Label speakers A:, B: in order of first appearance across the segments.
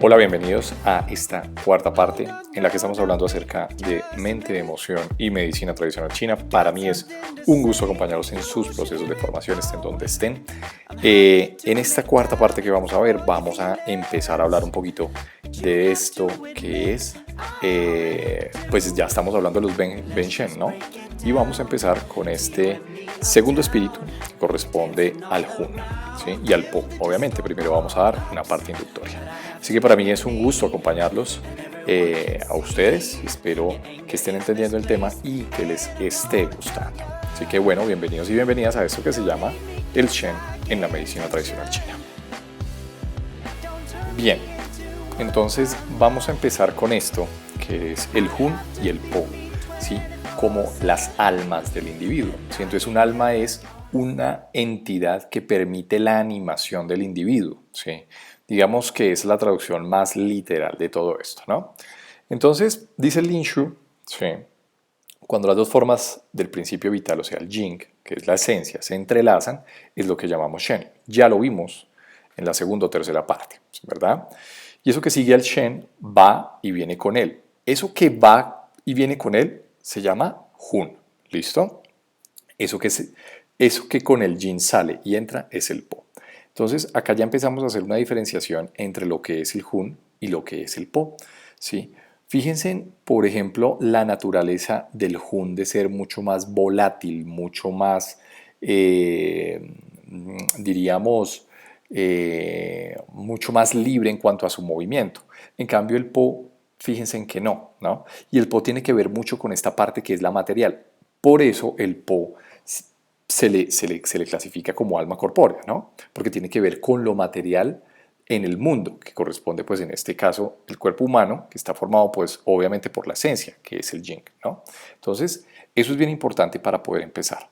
A: Hola, bienvenidos a esta cuarta parte en la que estamos hablando acerca de mente, emoción y medicina tradicional china. Para mí es un gusto acompañarlos en sus procesos de formación, estén donde estén. En esta cuarta parte que vamos a ver, vamos a empezar a hablar un poquito de esto que es, pues ya estamos hablando de los Ben Shen, ¿no? Y vamos a empezar con este segundo espíritu que corresponde al Hun, ¿sí? Y al Po. Obviamente, primero vamos a dar una parte introductoria. Así que para mí es un gusto acompañarlos a ustedes. Espero que estén entendiendo el tema y que les esté gustando. Así que bueno, bienvenidos y bienvenidas a esto que se llama el Shen en la medicina tradicional china. Bien, entonces vamos a empezar con esto, que es el Hun y el Po, ¿sí? Como las almas del individuo, ¿sí? Entonces un alma es una entidad que permite la animación del individuo, ¿sí? Digamos que es la traducción más literal de todo esto, ¿no? Entonces, dice Lin Shu, ¿sí? Cuando las dos formas del principio vital, o sea, el Jing, que es la esencia, se entrelazan, es lo que llamamos Shen. Ya lo vimos en la segunda o tercera parte, ¿verdad? Y eso que sigue al Shen va y viene con él. Eso que va y viene con él se llama Hun, ¿listo? Eso que con el Jin sale y entra es el Po. Entonces, acá ya empezamos a hacer una diferenciación entre lo que es el Hun y lo que es el Po, ¿sí? Fíjense, por ejemplo, la naturaleza del Hun de ser mucho más volátil, mucho más, diríamos, mucho más libre en cuanto a su movimiento. En cambio, el Po, fíjense en que no, ¿no? Y el Po tiene que ver mucho con esta parte que es la material. Por eso el Po se le clasifica como alma corpórea, ¿no? Porque tiene que ver con lo material en el mundo, que corresponde, pues en este caso, el cuerpo humano, que está formado, pues obviamente por la esencia, que es el Jing, ¿no? Entonces, eso es bien importante para poder empezar.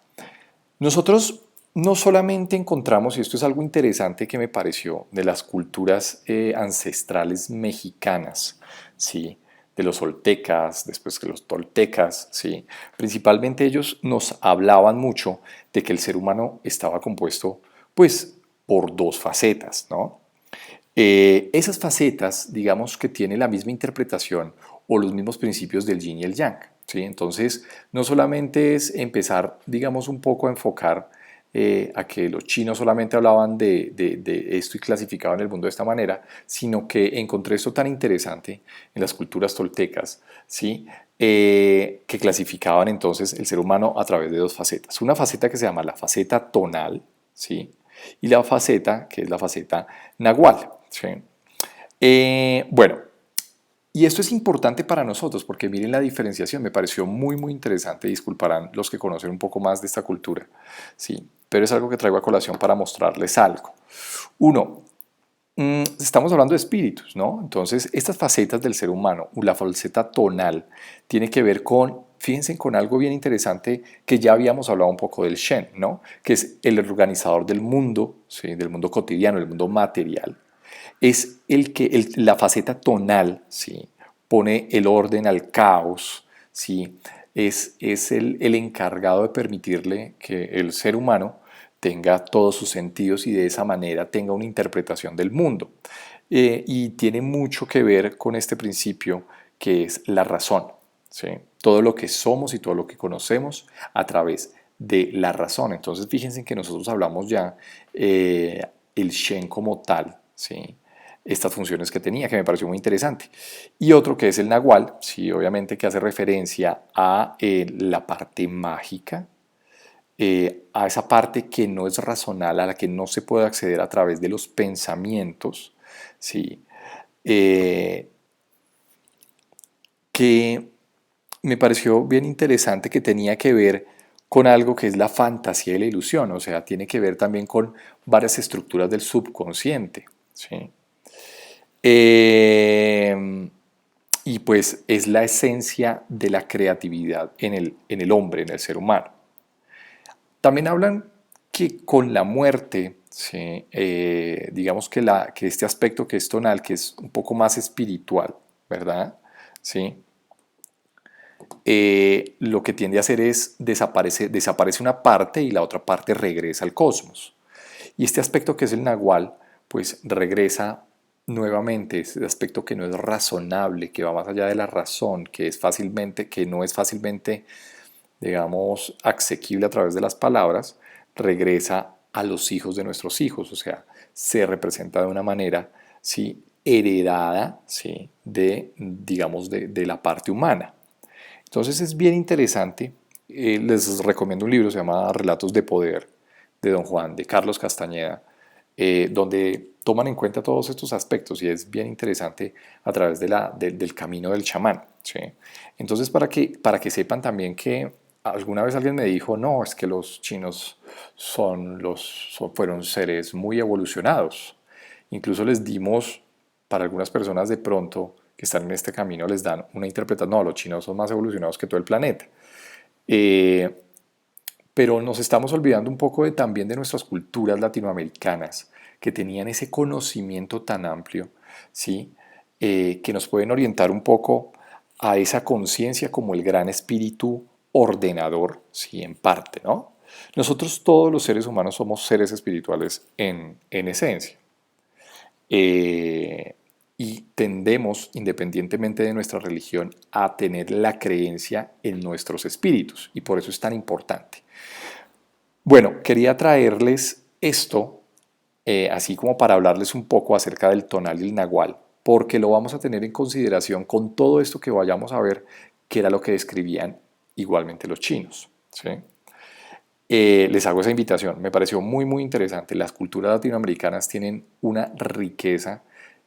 A: Nosotros no solamente encontramos, y esto es algo interesante que me pareció, de las culturas ancestrales mexicanas, ¿sí? De los oltecas, después que los toltecas, ¿sí? Principalmente ellos nos hablaban mucho de que el ser humano estaba compuesto, pues, por dos facetas, ¿no? Esas facetas, digamos que tienen la misma interpretación o los mismos principios del yin y el yang, ¿sí? Entonces, no solamente es empezar, digamos, un poco a enfocar a que los chinos solamente hablaban de esto y clasificaban el mundo de esta manera, sino que encontré esto tan interesante en las culturas toltecas, ¿sí? Que clasificaban entonces el ser humano a través de dos facetas. Una faceta que se llama la faceta tonal, ¿sí? Y la faceta que es la faceta nahual, ¿sí? Bueno, y esto es importante para nosotros porque miren la diferenciación, me pareció muy muy interesante, disculparán los que conocen un poco más de esta cultura, ¿sí? Pero es algo que traigo a colación para mostrarles algo. Uno, estamos hablando de espíritus, ¿no? Entonces, estas facetas del ser humano, la faceta tonal, tiene que ver con, fíjense, con algo bien interesante que ya habíamos hablado un poco del Shen, ¿no? Que es el organizador del mundo, ¿sí? Del mundo cotidiano, del mundo material. Es la faceta tonal, ¿sí? Pone el orden al caos, ¿sí? Es el encargado de permitirle que el ser humano tenga todos sus sentidos y de esa manera tenga una interpretación del mundo. Y tiene mucho que ver con este principio que es la razón, ¿sí? Todo lo que somos y todo lo que conocemos a través de la razón. Entonces fíjense que nosotros hablamos ya el Shen como tal, ¿sí? Estas funciones que tenía, que me pareció muy interesante. Y otro que es el Nahual, sí, obviamente que hace referencia a la parte mágica, a esa parte que no es racional, a la que no se puede acceder a través de los pensamientos, ¿sí? Que me pareció bien interesante, que tenía que ver con algo que es la fantasía y la ilusión, o sea, tiene que ver también con varias estructuras del subconsciente, ¿sí? Y pues es la esencia de la creatividad en el hombre, en el ser humano. También hablan que con la muerte, ¿sí? Digamos que este aspecto que es tonal, que es un poco más espiritual, ¿verdad? ¿Sí? Lo que tiende a hacer es desaparece una parte y la otra parte regresa al cosmos. Y este aspecto que es el nahual, pues regresa nuevamente ese aspecto que no es razonable, que va más allá de la razón, que no es fácilmente, digamos, asequible a través de las palabras, regresa a los hijos de nuestros hijos, o sea, se representa de una manera, ¿sí?, heredada, ¿sí?, digamos, de la parte humana. Entonces es bien interesante. Les recomiendo un libro, se llama Relatos de Poder, de Don Juan, de Carlos Castañeda, donde toman en cuenta todos estos aspectos y es bien interesante a través del camino del chamán. ¿Sí? Entonces, para que sepan también que alguna vez alguien me dijo, no, es que los chinos fueron seres muy evolucionados. Incluso les dimos, para algunas personas de pronto que están en este camino, les dan una interpretación, no, los chinos son más evolucionados que todo el planeta. Eh, pero nos estamos olvidando un poco también de nuestras culturas latinoamericanas, que tenían ese conocimiento tan amplio, ¿sí? Que nos pueden orientar un poco a esa conciencia como el gran espíritu ordenador, ¿sí? En parte, ¿no? Nosotros todos los seres humanos somos seres espirituales en esencia. Eh, y tendemos, independientemente de nuestra religión, a tener la creencia en nuestros espíritus, y por eso es tan importante. Bueno, quería traerles esto, así como para hablarles un poco acerca del tonal y el nahual, porque lo vamos a tener en consideración con todo esto que vayamos a ver, que era lo que describían igualmente los chinos. ¿Sí? Les hago esa invitación, me pareció muy muy interesante. Las culturas latinoamericanas tienen una riqueza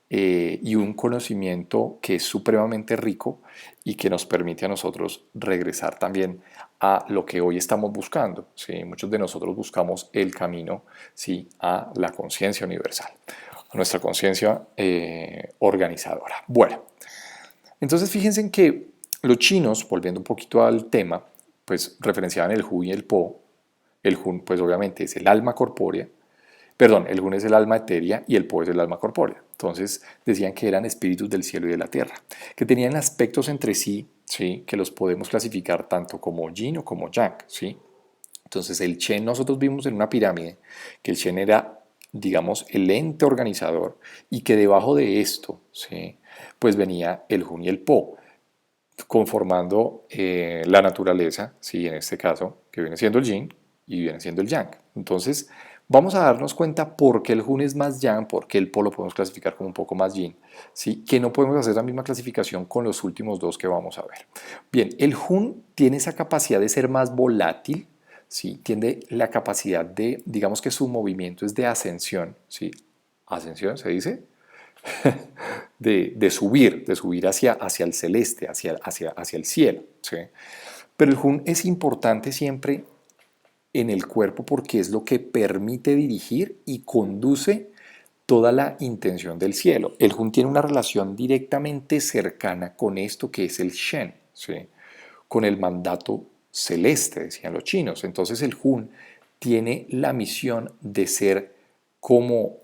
A: y un conocimiento que es supremamente rico y que nos permite a nosotros regresar también a lo que hoy estamos buscando. ¿Sí? Muchos de nosotros buscamos el camino, ¿sí?, a la conciencia universal, a nuestra conciencia organizadora. Bueno, entonces fíjense en que los chinos, volviendo un poquito al tema, pues referenciaban el Hu y el Po. El Hun, pues obviamente es el alma corpórea, perdón, el Hun es el alma etérea y el Po es el alma corpórea. Entonces decían que eran espíritus del cielo y de la tierra, que tenían aspectos entre sí, ¿sí?, que los podemos clasificar tanto como yin o como yang, ¿sí? Entonces el Shen, nosotros vimos en una pirámide que el Shen era, digamos, el ente organizador y que debajo de esto, ¿sí?, pues venía el Hun y el Po, conformando la naturaleza, ¿sí?, en este caso, que viene siendo el yin y viene siendo el yang. Entonces, vamos a darnos cuenta por qué el Hun es más yang, por qué el Po lo podemos clasificar como un poco más yin, ¿sí?, que no podemos hacer la misma clasificación con los últimos dos que vamos a ver. Bien, el Hun tiene esa capacidad de ser más volátil, ¿sí?, tiene la capacidad de, digamos que su movimiento es de ascensión, ¿sí? ¿Ascensión se dice? De subir hacia el celeste, hacia el cielo. ¿Sí? Pero el Hun es importante siempre en el cuerpo porque es lo que permite dirigir y conduce toda la intención del cielo. El Hun tiene una relación directamente cercana con esto que es el Shen, ¿sí?, con el mandato celeste, decían los chinos. Entonces el Hun tiene la misión de ser como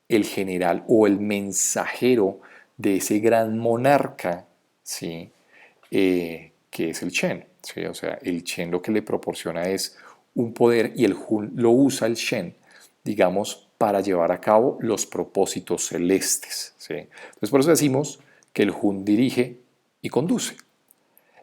A: el general o el mensajero de ese gran monarca, ¿sí?, que es el Shen. ¿Sí? O sea, el Shen lo que le proporciona es un poder y el Hun lo usa el Shen, digamos, para llevar a cabo los propósitos celestes. ¿Sí? Entonces por eso decimos que el Hun dirige y conduce.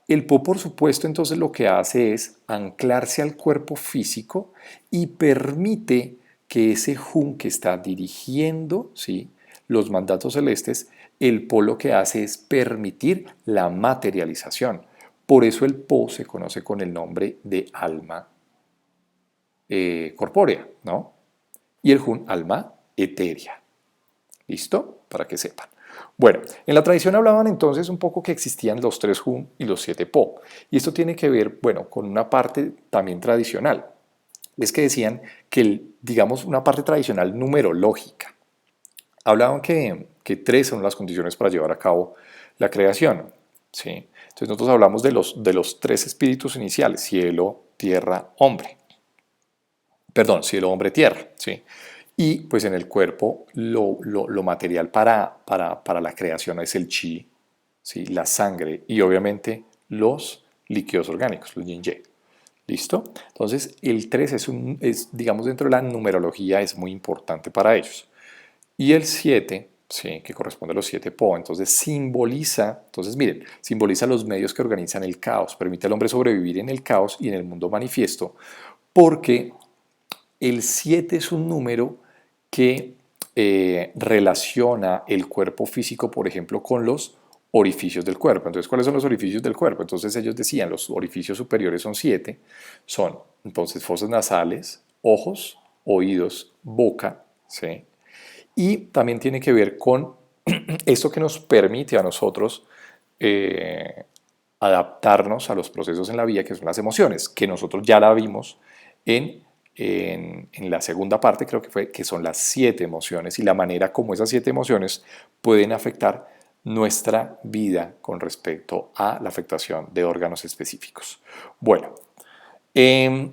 A: El Po, por supuesto, entonces lo que hace es anclarse al cuerpo físico y permite que ese Hun que está dirigiendo, ¿sí?, los mandatos celestes, el Po lo que hace es permitir la materialización. Por eso el Po se conoce con el nombre de alma corpórea, ¿no? Y el Hun, alma etérea. ¿Listo? Para que sepan. Bueno, en la tradición hablaban entonces un poco que existían los 3 Hun y los 7 Po. Y esto tiene que ver, bueno, con una parte también tradicional. Es que decían que, digamos, una parte tradicional numerológica. Hablaban que 3 son las condiciones para llevar a cabo la creación. ¿Sí? Entonces nosotros hablamos de los 3 espíritus iniciales, cielo, tierra, hombre. Perdón, cielo, hombre, tierra. ¿Sí? Y pues en el cuerpo lo material para la creación es el chi, ¿sí?, la sangre y obviamente los líquidos orgánicos, los yin-yang. ¿Listo? Entonces el 3 digamos, dentro de la numerología es muy importante para ellos. Y el 7 ¿sí? Que corresponde a los 7 Po. Entonces miren, simboliza los medios que organizan el caos, permite al hombre sobrevivir en el caos y en el mundo manifiesto, porque el 7 es un número que relaciona el cuerpo físico, por ejemplo, con los orificios del cuerpo. Entonces, ¿cuáles son los orificios del cuerpo? Entonces ellos decían, los orificios superiores son 7, son entonces fosas nasales, ojos, oídos, boca, ¿sí? Y también tiene que ver con esto que nos permite a nosotros eh, adaptarnos a los procesos en la vida, que son las emociones, que nosotros ya la vimos en la segunda parte, creo que fue, que son las 7 emociones y la manera como esas 7 emociones pueden afectar nuestra vida con respecto a la afectación de órganos específicos. Bueno, eh,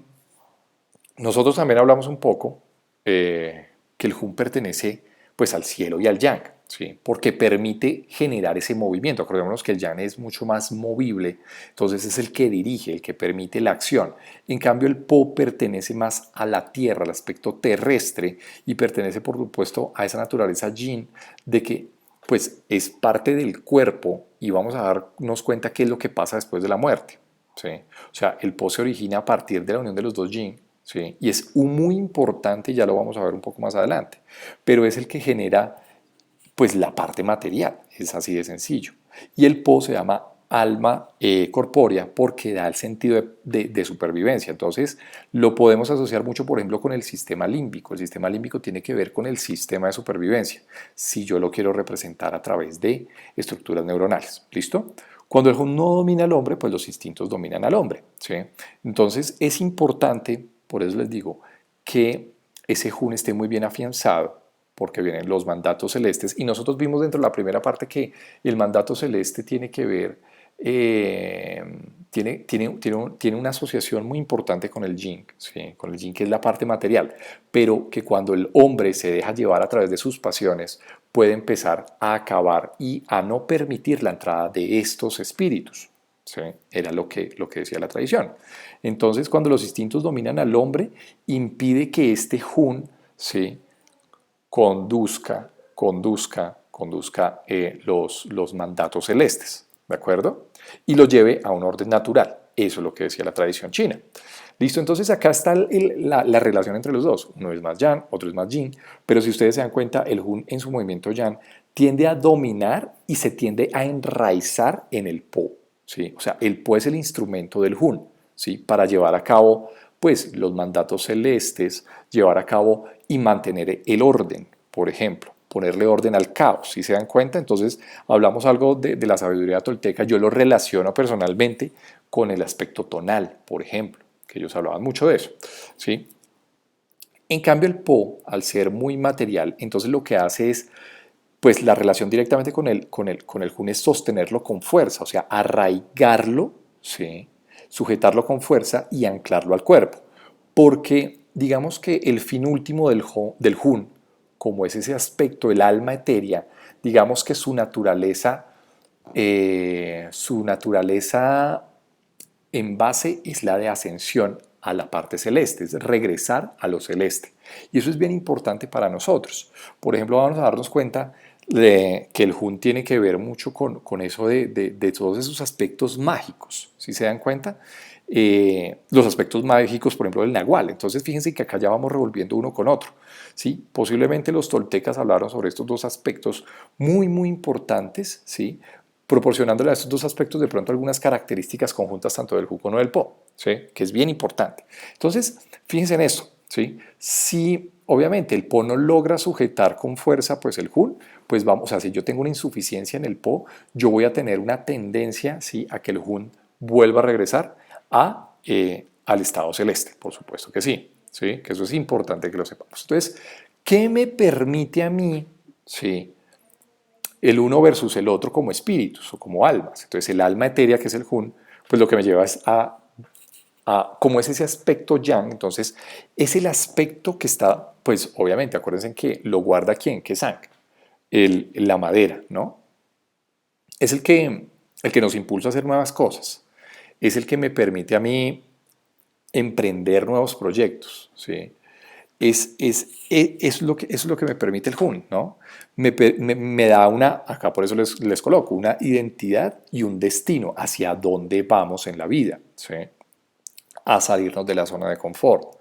A: nosotros también hablamos un poco que el Jun pertenece pues al cielo y al yang, ¿sí? Porque permite generar ese movimiento. Acordémonos que el yang es mucho más movible, entonces es el que dirige, el que permite la acción. En cambio el Po pertenece más a la tierra, al aspecto terrestre, y pertenece por supuesto a esa naturaleza yin de que pues es parte del cuerpo y vamos a darnos cuenta qué es lo que pasa después de la muerte, ¿sí? O sea, el Po se origina a partir de la unión de los dos yin, ¿sí? Y es muy importante, ya lo vamos a ver un poco más adelante, pero es el que genera pues la parte material, es así de sencillo. Y el Po se llama alma corpórea porque da el sentido de supervivencia. Entonces lo podemos asociar mucho, por ejemplo, con el sistema límbico. El sistema límbico tiene que ver con el sistema de supervivencia, si yo lo quiero representar a través de estructuras neuronales. ¿Listo? Cuando el Jun no domina al hombre, pues los instintos dominan al hombre, ¿sí? Entonces es importante, por eso les digo, que ese Jun esté muy bien afianzado, porque vienen los mandatos celestes, y nosotros vimos dentro de la primera parte que el mandato celeste tiene que ver, tiene una asociación muy importante con el yin, ¿sí? Con el yin, que es la parte material, pero que cuando el hombre se deja llevar a través de sus pasiones, puede empezar a acabar y a no permitir la entrada de estos espíritus. ¿Sí? Era lo que decía la tradición. Entonces, cuando los instintos dominan al hombre, impide que este Jun, ¿sí?, conduzca los mandatos celestes, ¿de acuerdo? Y lo lleve a un orden natural. Eso es lo que decía la tradición china. Listo, entonces acá está la relación entre los dos. Uno es más yang, otro es más yin, pero si ustedes se dan cuenta, el Jun en su movimiento yang tiende a dominar y se tiende a enraizar en el Po, ¿sí? O sea, el Po es el instrumento del Jun, ¿sí?, para llevar a cabo pues los mandatos celestes, llevar a cabo y mantener el orden, por ejemplo, ponerle orden al caos, si se dan cuenta. Entonces hablamos algo de la sabiduría tolteca, yo lo relaciono personalmente con el aspecto tonal, por ejemplo, que ellos hablaban mucho de eso, ¿sí? En cambio el Po, al ser muy material, entonces lo que hace es, pues la relación directamente con el Jun es sostenerlo con fuerza, o sea, arraigarlo, ¿sí?, sujetarlo con fuerza y anclarlo al cuerpo. Porque digamos que el fin último del Jun, como es ese aspecto, el alma etérea, digamos que su naturaleza en base es la de ascensión a la parte celeste, es regresar a lo celeste. Y eso es bien importante para nosotros. Por ejemplo, vamos a darnos cuenta de que el Jun tiene que ver mucho con eso de todos esos aspectos mágicos, ¿sí se dan cuenta? Los aspectos mágicos, por ejemplo, del Nahual. Entonces, fíjense que acá ya vamos revolviendo uno con otro, ¿sí? Posiblemente los toltecas hablaron sobre estos dos aspectos muy, muy importantes, ¿sí?, proporcionándole a estos dos aspectos de pronto algunas características conjuntas tanto del Jun como del Po, ¿sí?, que es bien importante. Entonces, fíjense en eso, ¿sí? Si obviamente el Po no logra sujetar con fuerza pues el Jun, pues vamos, o sea, si yo tengo una insuficiencia en el Po, yo voy a tener una tendencia, ¿sí?, a que el Jun vuelva a regresar al estado celeste, por supuesto que sí, ¿sí?, que eso es importante que lo sepamos. Entonces, ¿qué me permite a mí, ¿sí?, el uno versus el otro como espíritus o como almas? Entonces el alma etérea, que es el Jun, pues lo que me lleva es como es ese aspecto yang, entonces es el aspecto que está, pues obviamente, acuérdense que lo guarda ¿quién? Que es Sang, la madera, ¿no? Es el que nos impulsa a hacer nuevas cosas, es el que me permite a mí emprender nuevos proyectos, ¿sí? es lo que me permite el Hun, ¿no? Me da una, acá por eso les coloco, una identidad y un destino hacia dónde vamos en la vida, ¿sí? A salirnos de la zona de confort,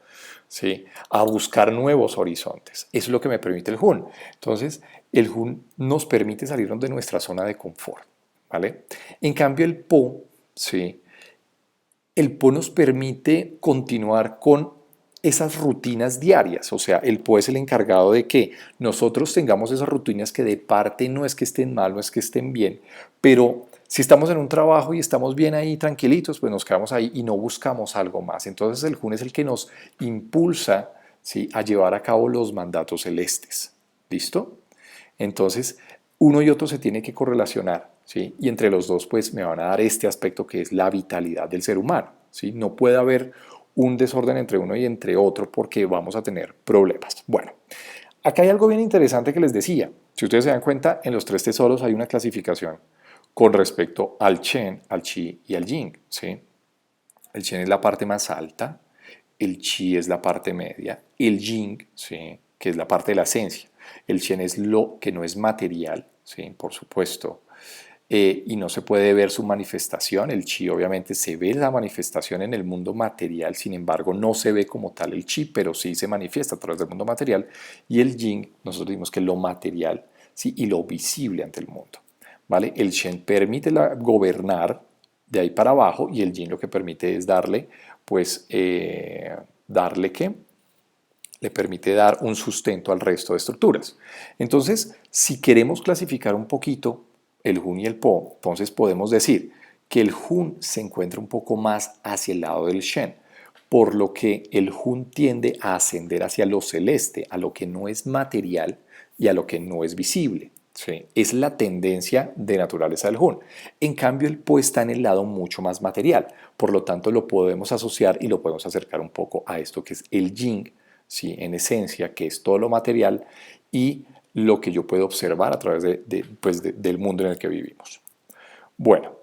A: ¿sí? A buscar nuevos horizontes. Eso es lo que me permite el Hun. Entonces, el Hun nos permite salirnos de nuestra zona de confort, ¿vale? En cambio, el Po, ¿sí? El Po nos permite continuar con esas rutinas diarias, o sea, el Po es el encargado de que nosotros tengamos esas rutinas que de parte no es que estén mal, no es que estén bien, pero si estamos en un trabajo y estamos bien ahí tranquilitos, pues nos quedamos ahí y no buscamos algo más. Entonces el Jun es el que nos impulsa, ¿sí?, a llevar a cabo los mandatos celestes. ¿Listo? Entonces, uno y otro se tiene que correlacionar, ¿sí? Y entre los dos, pues, me van a dar este aspecto que es la vitalidad del ser humano, ¿sí? No puede haber un desorden entre uno y entre otro porque vamos a tener problemas. Bueno, acá hay algo bien interesante que les decía. Si ustedes se dan cuenta, en los tres tesoros hay una clasificación con respecto al Chen, al Qi y al Yin, ¿sí? El Chen es la parte más alta, el Qi es la parte media, el Yin, ¿sí?, que es la parte de la esencia. El Chen es lo que no es material, ¿sí?, por supuesto, y no se puede ver su manifestación. El Chi obviamente se ve la manifestación en el mundo material, sin embargo no se ve como tal el Chi, pero sí se manifiesta a través del mundo material. Y el Yin, nosotros dimos que es lo material, ¿sí?, y lo visible ante el mundo, ¿vale? El Shen permite gobernar de ahí para abajo y el Yin lo que permite es darle, pues, darle ¿qué? Le permite dar un sustento al resto de estructuras. Entonces, si queremos clasificar un poquito el Hun y el Po, entonces podemos decir que el Hun se encuentra un poco más hacia el lado del Shen, por lo que el Hun tiende a ascender hacia lo celeste, a lo que no es material y a lo que no es visible. ¿Sí? Es la tendencia de naturaleza del Hun. En cambio, el Po está en el lado mucho más material, por lo tanto lo podemos asociar y lo podemos acercar un poco a esto que es el Yin, ¿sí?, en esencia, que es todo lo material y lo que yo puedo observar a través del mundo en el que vivimos. Bueno,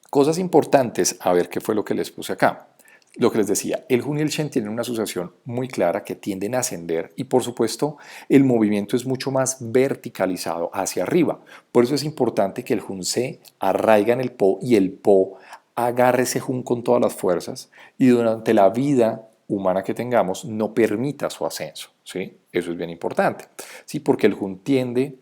A: cosas importantes, a ver qué fue lo que les puse acá. Lo que les decía, el Hun y el Shen tienen una asociación muy clara que tienden a ascender y por supuesto el movimiento es mucho más verticalizado hacia arriba. Por eso es importante que el Hun se arraiga en el Po y el Po agarre ese Hun con todas las fuerzas y durante la vida humana que tengamos no permita su ascenso, ¿sí? Eso es bien importante, ¿sí? Porque el Hun tiende,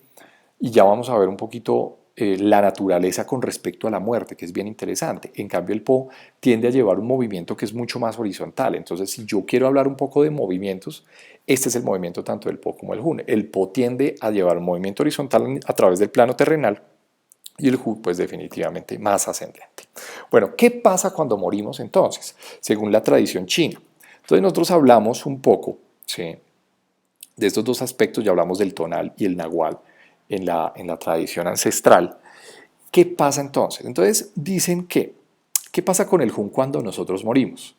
A: y ya vamos a ver un poquito la naturaleza con respecto a la muerte, que es bien interesante. En cambio, el Po tiende a llevar un movimiento que es mucho más horizontal. Entonces, si yo quiero hablar un poco de movimientos, este es el movimiento tanto del Po como el Hun. El Po tiende a llevar un movimiento horizontal a través del plano terrenal y el Hun, pues definitivamente más ascendente. Bueno, ¿qué pasa cuando morimos entonces? Según la tradición china. Entonces nosotros hablamos un poco, ¿sí?, de estos dos aspectos, ya hablamos del tonal y el nahual en la tradición ancestral. ¿Qué pasa entonces? Entonces dicen que, ¿qué pasa con el Hun cuando nosotros morimos?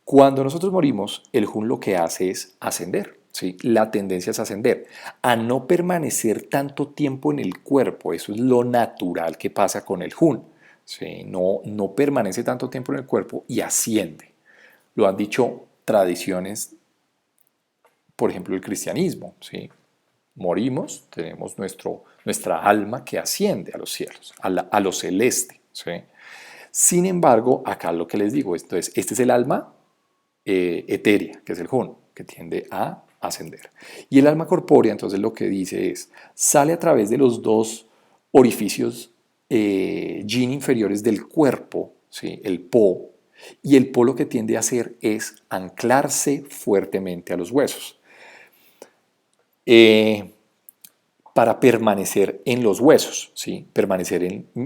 A: Cuando nosotros morimos, el Hun lo que hace es ascender, ¿sí? La tendencia es ascender, a no permanecer tanto tiempo en el cuerpo. Eso es lo natural que pasa con el Hun, ¿sí? No permanece tanto tiempo en el cuerpo y asciende. Lo han dicho tradiciones, por ejemplo, el cristianismo, ¿sí? Morimos, tenemos nuestra alma que asciende a los cielos, a lo celeste, ¿sí? Sin embargo, acá lo que les digo, entonces, este es el alma etérea, que es el Hun, que tiende a ascender. Y el alma corpórea, entonces lo que dice es, sale a través de los dos orificios yin inferiores del cuerpo, ¿sí?, el Po, y el Po lo que tiende a hacer es anclarse fuertemente a los huesos. Eh, para permanecer en los huesos, ¿sí?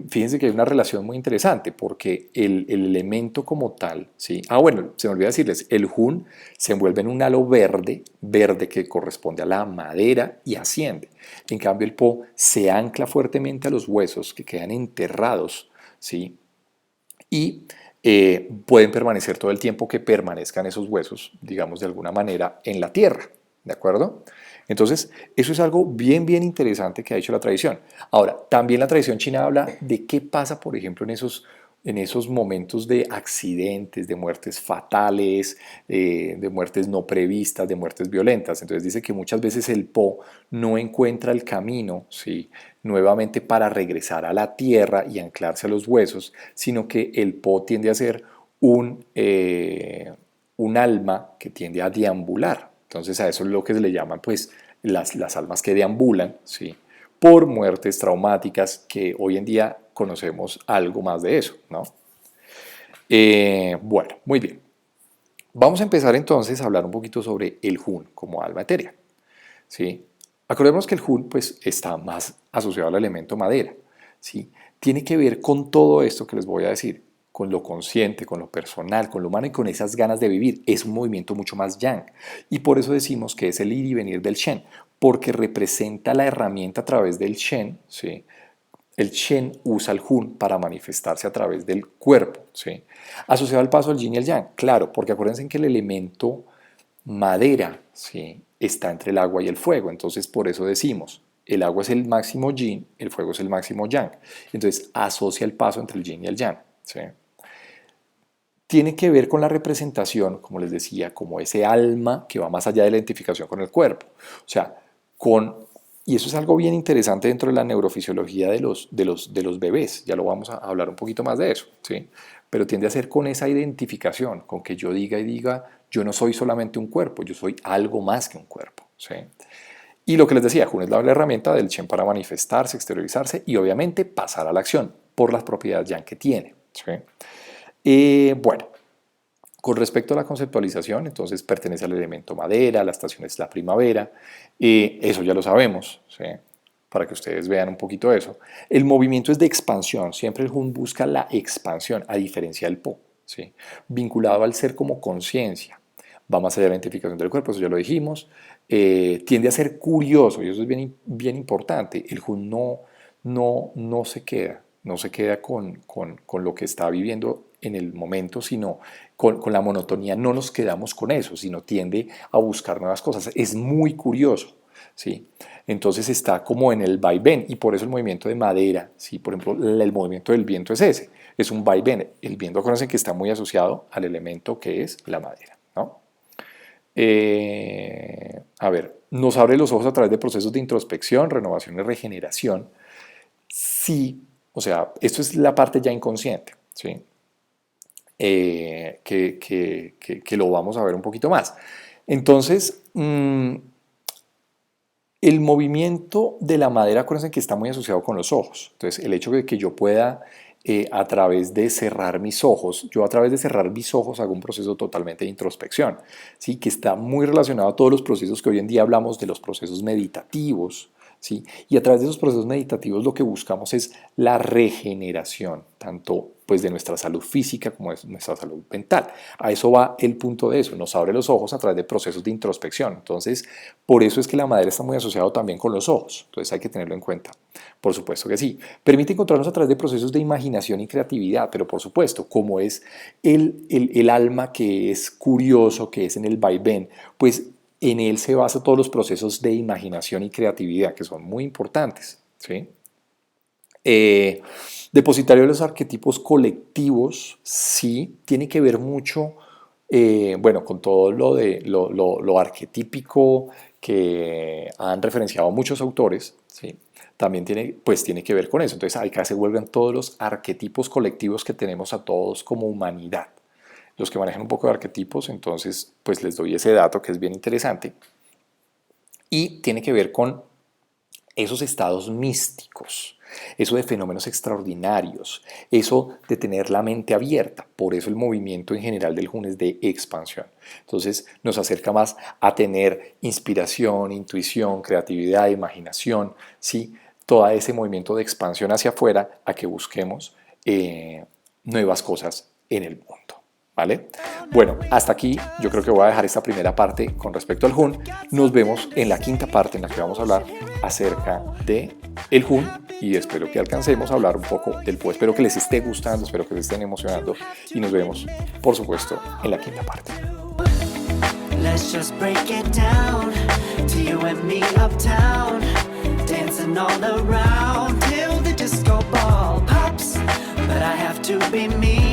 A: Fíjense que hay una relación muy interesante porque el elemento como tal, ¿sí? Bueno, se me olvidó decirles, el Hun se envuelve en un halo verde, verde que corresponde a la madera y asciende. En cambio el Po se ancla fuertemente a los huesos que quedan enterrados, ¿sí? Y pueden permanecer todo el tiempo que permanezcan esos huesos, digamos de alguna manera, en la tierra, ¿de acuerdo? Entonces, eso es algo bien, bien interesante que ha hecho la tradición. Ahora, también la tradición china habla de qué pasa, por ejemplo, en esos en esos momentos de accidentes, de muertes fatales, de muertes no previstas, de muertes violentas. Entonces dice que muchas veces el Po no encuentra el camino, ¿sí?, nuevamente para regresar a la tierra y anclarse a los huesos, sino que el Po tiende a ser un alma que tiende a deambular. Entonces a eso es lo que se le llaman pues las almas que deambulan, ¿sí?, por muertes traumáticas, que hoy en día conocemos algo más de eso, ¿no? Bueno, muy bien. Vamos a empezar entonces a hablar un poquito sobre el Hun como alma etérea, ¿sí? Acordemos que el Hun pues, está más asociado al elemento madera, ¿sí? Tiene que ver con todo esto que les voy a decir, con lo consciente, con lo personal, con lo humano y con esas ganas de vivir. Es un movimiento mucho más yang. Y por eso decimos que es el ir y venir del Shen, porque representa la herramienta a través del Shen, ¿sí? El Shen usa el Hun para manifestarse a través del cuerpo, ¿sí? Asociado al paso del Yin y el Yang, claro, porque acuérdense que el elemento madera, ¿sí?, está entre el agua y el fuego. Entonces por eso decimos, el agua es el máximo Yin, el fuego es el máximo Yang. Entonces asocia el paso entre el Yin y el Yang, ¿sí? Tiene que ver con la representación, como les decía, como ese alma que va más allá de la identificación con el cuerpo. O sea, y eso es algo bien interesante dentro de la neurofisiología de los bebés. Ya lo vamos a hablar un poquito más de eso, ¿sí? Pero tiende a ser con esa identificación, con que yo diga, yo no soy solamente un cuerpo, yo soy algo más que un cuerpo, ¿sí? Y lo que les decía, Hun es la herramienta del Shen para manifestarse, exteriorizarse y obviamente pasar a la acción por las propiedades Yang que tiene, ¿sí? Bueno, con respecto a la conceptualización, entonces pertenece al elemento madera, la estación es la primavera, eso ya lo sabemos, ¿sí?, para que ustedes vean un poquito eso. El movimiento es de expansión, siempre el Hun busca la expansión, a diferencia del Po, ¿sí?, vinculado al ser como conciencia, va más allá de la identificación del cuerpo, eso ya lo dijimos, tiende a ser curioso, y eso es bien, bien importante. El Hun no se queda con lo que está viviendo en el momento, sino con la monotonía. No nos quedamos con eso, sino tiende a buscar nuevas cosas. Es muy curioso, ¿sí? Entonces está como en el vaivén, y por eso el movimiento de madera, ¿sí? Por ejemplo, el movimiento del viento es ese, es un vaivén. El viento, acuérdense que está muy asociado al elemento que es la madera, ¿no? A ver, nos abre los ojos a través de procesos de introspección, renovación y regeneración. Sí, o sea, esto es la parte ya inconsciente, ¿sí? Que lo vamos a ver un poquito más. Entonces, el movimiento de la madera, acuérdense que está muy asociado con los ojos. Entonces, el hecho de que yo pueda, a través de cerrar mis ojos, hago un proceso totalmente de introspección, ¿sí?, que está muy relacionado a todos los procesos que hoy en día hablamos de los procesos meditativos, ¿sí? Y a través de esos procesos meditativos lo que buscamos es la regeneración, tanto pues de nuestra salud física como de nuestra salud mental. A eso va el punto de eso, nos abre los ojos a través de procesos de introspección. Entonces, por eso es que la madera está muy asociada también con los ojos, entonces hay que tenerlo en cuenta. Por supuesto que sí. Permite encontrarnos a través de procesos de imaginación y creatividad, pero por supuesto, como es el alma que es curioso, que es en el vaivén, pues en él se basan todos los procesos de imaginación y creatividad, que son muy importantes, ¿sí? Depositario de los arquetipos colectivos, sí, tiene que ver mucho, bueno, con todo lo arquetípico que han referenciado muchos autores, ¿sí? También tiene que ver con eso. Entonces acá se vuelven todos los arquetipos colectivos que tenemos a todos como humanidad. Los que manejan un poco de arquetipos, entonces pues les doy ese dato que es bien interesante. Y tiene que ver con esos estados místicos, eso de fenómenos extraordinarios, eso de tener la mente abierta. Por eso el movimiento en general del Hun es de expansión. Entonces nos acerca más a tener inspiración, intuición, creatividad, imaginación, ¿sí? Todo ese movimiento de expansión hacia afuera, a que busquemos nuevas cosas en el mundo, ¿vale? Bueno, hasta aquí yo creo que voy a dejar esta primera parte con respecto al Hun. Nos vemos en la quinta parte en la que vamos a hablar acerca de el Hun y espero que alcancemos a hablar un poco del Po. Espero que les esté gustando, espero que les estén emocionando y nos vemos, por supuesto, en la quinta parte. Let's just break it down to you and me uptown, dancing all around till the disco ball pops, but I have to
B: be me.